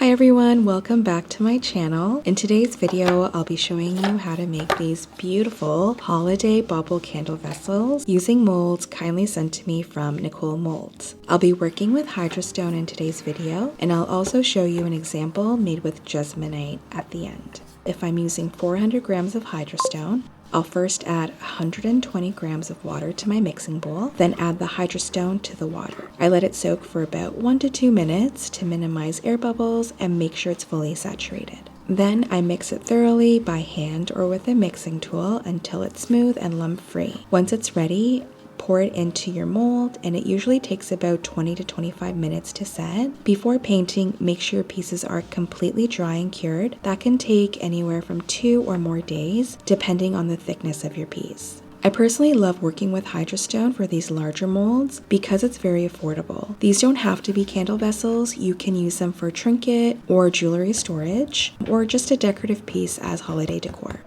Hi everyone, welcome back to my channel. In today's video, I'll be showing you how to make these beautiful holiday bauble candle vessels using molds kindly sent to me from Nicole Molds. I'll be working with hydrostone in today's video, and I'll also show you an example made with Jesmonite at the end. If I'm using 400 grams of hydrostone, I'll first add 120 grams of water to my mixing bowl, then add the hydrostone to the water. I let it soak for about 1 to 2 minutes to minimize air bubbles and make sure it's fully saturated. Then I mix it thoroughly by hand or with a mixing tool until it's smooth and lump-free. Once it's ready, pour it into your mold, and it usually takes about 20 to 25 minutes to set. Before painting, make sure your pieces are completely dry and cured. That can take anywhere from 2 or more days, depending on the thickness of your piece. I personally love working with hydrostone for these larger molds because it's very affordable. These don't have to be candle vessels. You can use them for trinket or jewelry storage, or just a decorative piece as holiday decor.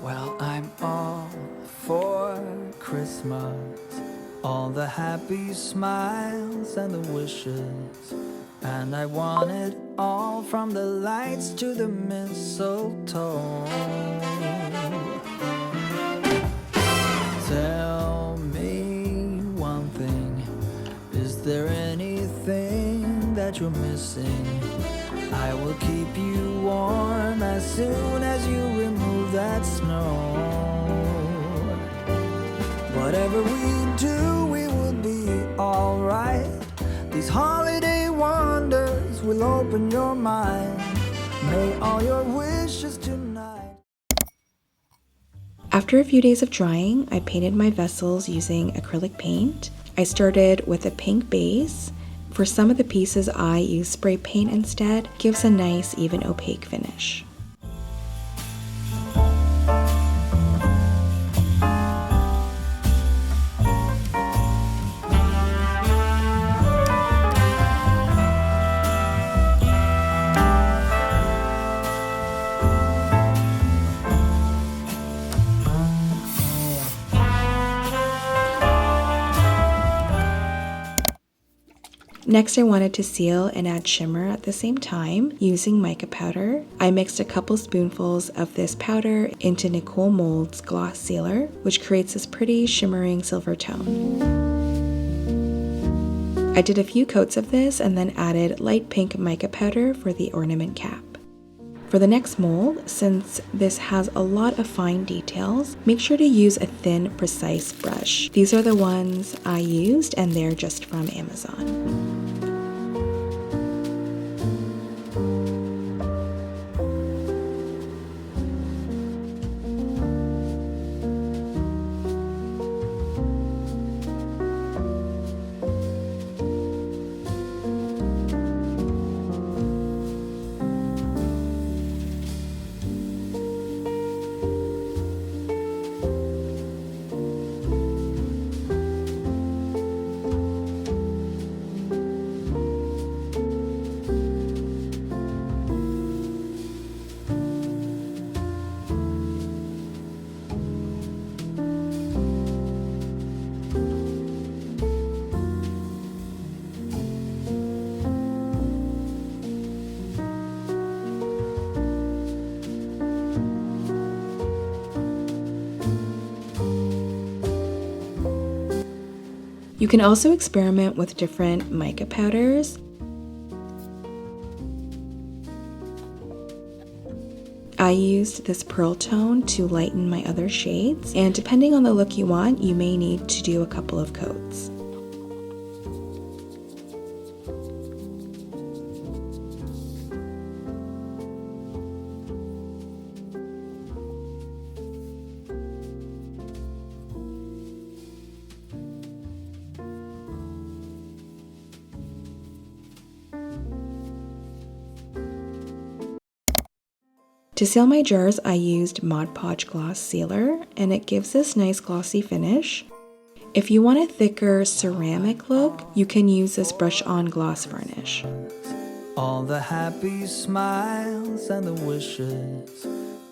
Well, I'm all for Christmas, all the happy smiles and the wishes, and I want it all from the lights to the mistletoe. Tell me one thing, is there anything that you're missing? I will keep you warm as soon as you remove that snow. Whatever we do, we will be alright. These holiday wonders will open your mind. May all your wishes tonight. After a few days of drying, I painted my vessels using acrylic paint. I started with a pink base. For some of the pieces, I use spray paint instead. It gives a nice, even opaque finish. Next, I wanted to seal and add shimmer at the same time using mica powder. I mixed a couple spoonfuls of this powder into Nicole Molds gloss sealer, which creates this pretty shimmering silver tone. I did a few coats of this and then added light pink mica powder for the ornament cap. For the next mold, since this has a lot of fine details, make sure to use a thin, precise brush. These are the ones I used, and they're just from Amazon. You can also experiment with different mica powders. I used this pearl tone to lighten my other shades, and depending on the look you want, you may need to do a couple of coats. To seal my jars, I used Mod Podge Gloss Sealer, and it gives this nice glossy finish. If you want a thicker ceramic look, you can use this brush-on gloss varnish. All the happy smiles and the wishes,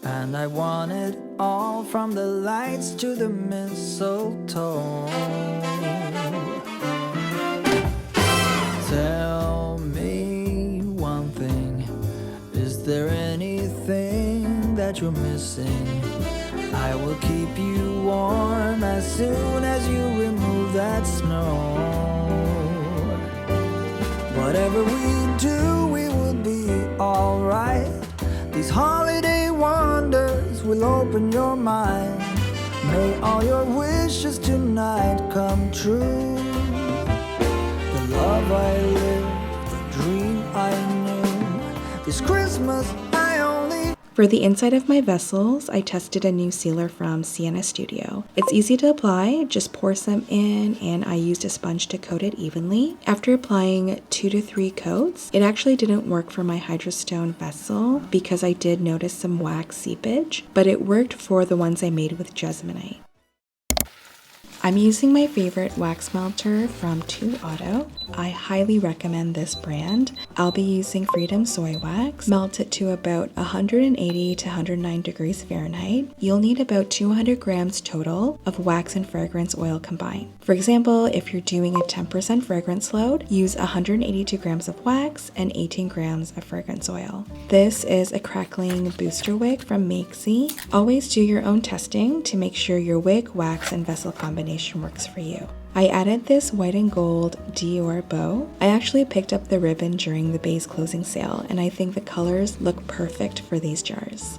and I want it all, from the lights to the mistletoe. Tell me one thing, is there anything that you're missing? I will keep you warm as soon as you remove that snow. Whatever we do, we will be alright. These holiday wonders will open your mind. May all your wishes tonight come true. The love I lived, the dream I knew. This Christmas I only... For the inside of my vessels, I tested a new sealer from Sienna Studio. It's easy to apply, just pour some in, and I used a sponge to coat it evenly. After applying 2 to 3 coats, it actually didn't work for my hydrostone vessel because I did notice some wax seepage, but it worked for the ones I made with Jesmonite. I'm using my favorite wax melter from 2 Auto. I highly recommend this brand. I'll be using Freedom Soy Wax. Melt it to about 180 to 109 degrees Fahrenheit. You'll need about 200 grams total of wax and fragrance oil combined. For example, if you're doing a 10% fragrance load, use 182 grams of wax and 18 grams of fragrance oil. This is a crackling booster wick from Makesy. Always do your own testing to make sure your wick, wax, and vessel combination works for you. I added this white and gold Decor bow. I actually picked up the ribbon during the Bay's closing sale, and I think the colors look perfect for these jars.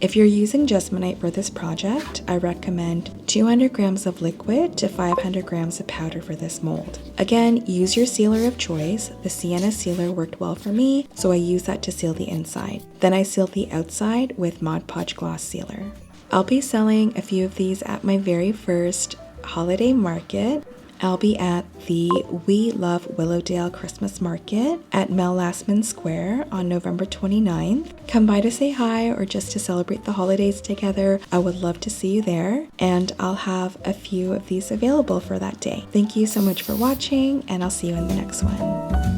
If you're using Jesmonite for this project, I recommend 200 grams of liquid to 500 grams of powder for this mold. Again, use your sealer of choice. The Sienna sealer worked well for me, so I used that to seal the inside. Then I sealed the outside with Mod Podge Gloss Sealer. I'll be selling a few of these at my very first holiday market. I'll be at the We Love Willowdale Christmas Market at Lastman Square on November 29th. Come by to say hi or just to celebrate the holidays together. I would love to see you there, and I'll have a few of these available for that day. Thank you so much for watching, and I'll see you in the next one.